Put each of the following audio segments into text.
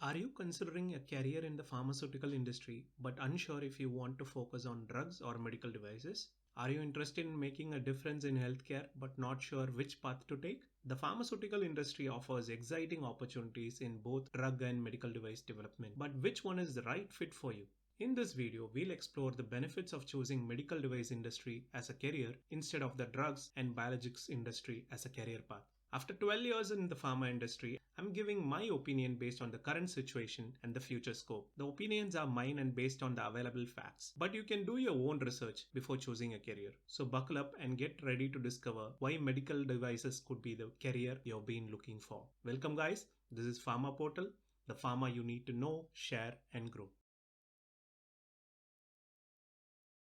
Are you considering a career in the pharmaceutical industry but unsure if you want to focus on drugs or medical devices? Are you interested in making a difference in healthcare but not sure which path to take? The pharmaceutical industry offers exciting opportunities in both drug and medical device development, but which one is the right fit for you? In this video, we'll explore the benefits of choosing medical device industry as a career instead of the drugs and biologics industry as a career path. After 12 years in the pharma industry, I'm giving my opinion based on the current situation and the future scope. The opinions are mine and based on the available facts, but you can do your own research before choosing a career. So buckle up and get ready to discover why medical devices could be the career you've been looking for. Welcome guys, this is Pharma Portal, the pharma you need to know, share and grow.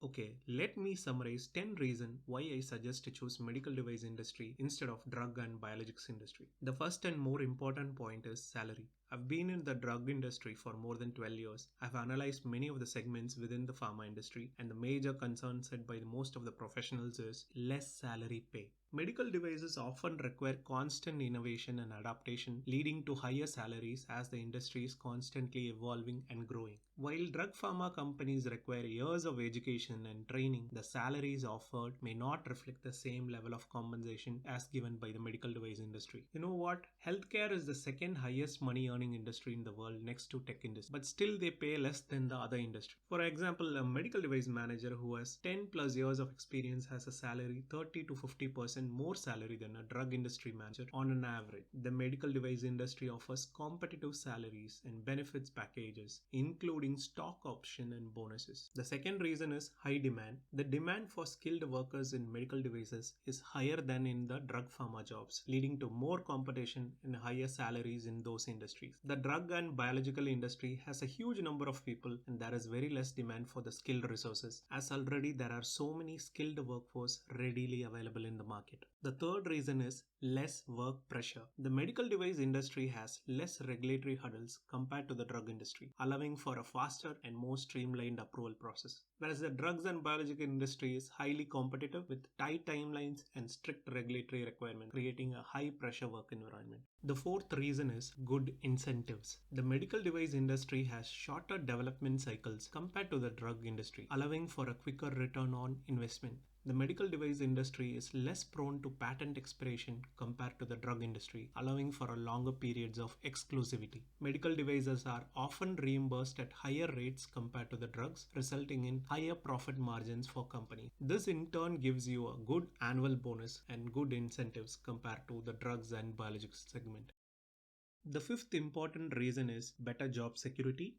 Okay, let me summarize 10 reasons why I suggest to choose medical device industry instead of drug and biologics industry. The first and more important point is salary. I've been in the drug industry for more than 12 years. I've analyzed many of the segments within the pharma industry, and the major concern said by most of the professionals is less salary pay. Medical devices often require constant innovation and adaptation, leading to higher salaries as the industry is constantly evolving and growing. While drug pharma companies require years of education and training, the salaries offered may not reflect the same level of compensation as given by the medical device industry. You know what? Healthcare is the second highest money earning industry in the world next to tech industry, but still they pay less than the other industry. For example, a medical device manager who has 10 plus years of experience has a salary 30 to 50% more salary than a drug industry manager on an average. The medical device industry offers competitive salaries and benefits packages, including stock option and bonuses. The second reason is high demand. The demand for skilled workers in medical devices is higher than in the drug pharma jobs, leading to more competition and higher salaries in those industries. The drug and biological industry has a huge number of people and there is very less demand for the skilled resources, as already there are so many skilled workforce readily available in the market. The third reason is less work pressure. The medical device industry has less regulatory hurdles compared to the drug industry, allowing for a faster and more streamlined approval process. Whereas the drugs and biological industry is highly competitive with tight timelines and strict regulatory requirements, creating a high pressure work environment. The fourth reason is good incentives. The medical device industry has shorter development cycles compared to the drug industry, allowing for a quicker return on investment. The medical device industry is less prone to patent expiration compared to the drug industry, allowing for a longer periods of exclusivity. Medical devices are often reimbursed at higher rates compared to the drugs, resulting in higher profit margins for companies. This in turn gives you a good annual bonus and good incentives compared to the drugs and biologics segment. The fifth important reason is better job security.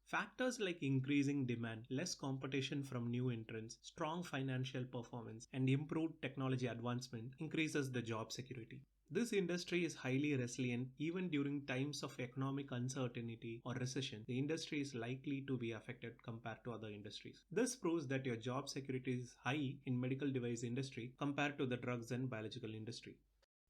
Factors like increasing demand, less competition from new entrants, strong financial performance, and improved technology advancement increases the job security. This industry is highly resilient even during times of economic uncertainty or recession. The industry is likely to be affected compared to other industries. This proves that your job security is high in medical device industry compared to the drugs and biological industry.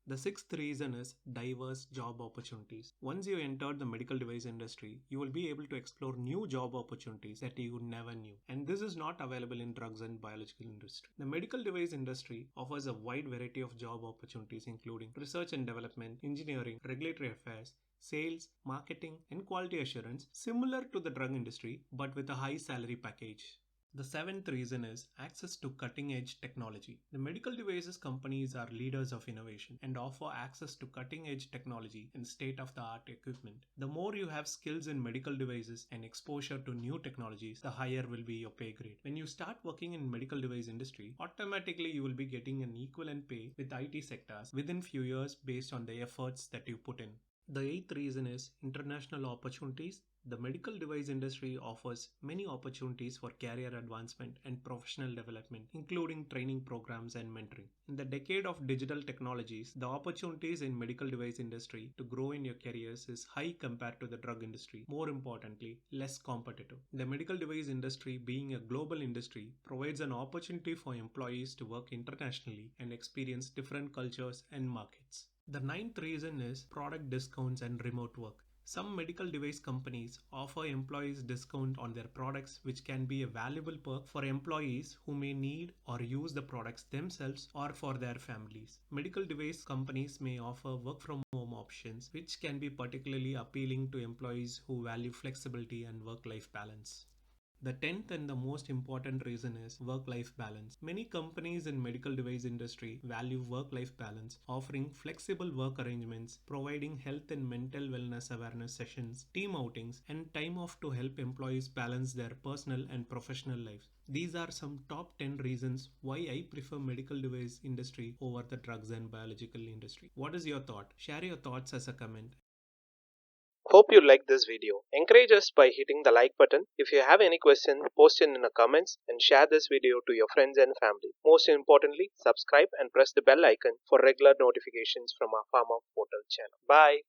The sixth reason is diverse job opportunities. Once you enter the medical device industry, you will be able to explore new job opportunities that you never knew. And this is not available in drugs and biological industry. The medical device industry offers a wide variety of job opportunities including research and development, engineering, regulatory affairs, sales, marketing, and quality assurance, similar to the drug industry but with a high salary package. The seventh reason is access to cutting-edge technology. The medical devices companies are leaders of innovation and offer access to cutting-edge technology and state-of-the-art equipment. The more you have skills in medical devices and exposure to new technologies, the higher will be your pay grade. When you start working in medical device industry, automatically you will be getting an equivalent pay with IT sectors within few years based on the efforts that you put in. The eighth reason is international opportunities. The medical device industry offers many opportunities for career advancement and professional development, including training programs and mentoring. In the decade of digital technologies, the opportunities in medical device industry to grow in your careers is high compared to the drug industry. More importantly, less competitive. The medical device industry, being a global industry, provides an opportunity for employees to work internationally and experience different cultures and markets. The ninth reason is product discounts and remote work. Some medical device companies offer employees discount on their products, which can be a valuable perk for employees who may need or use the products themselves or for their families. Medical device companies may offer work from home options, which can be particularly appealing to employees who value flexibility and work-life balance. The tenth and the most important reason is work-life balance. Many companies in medical device industry value work-life balance, offering flexible work arrangements, providing health and mental wellness awareness sessions, team outings, and time off to help employees balance their personal and professional lives. These are some top 10 reasons why I prefer medical device industry over the drugs and biological industry. What is your thought? Share your thoughts as a comment. Hope you liked this video. Encourage us by hitting the like button. If you have any question, post it in the comments and share this video to your friends and family. Most importantly, subscribe and press the bell icon for regular notifications from our Pharma portal channel. Bye.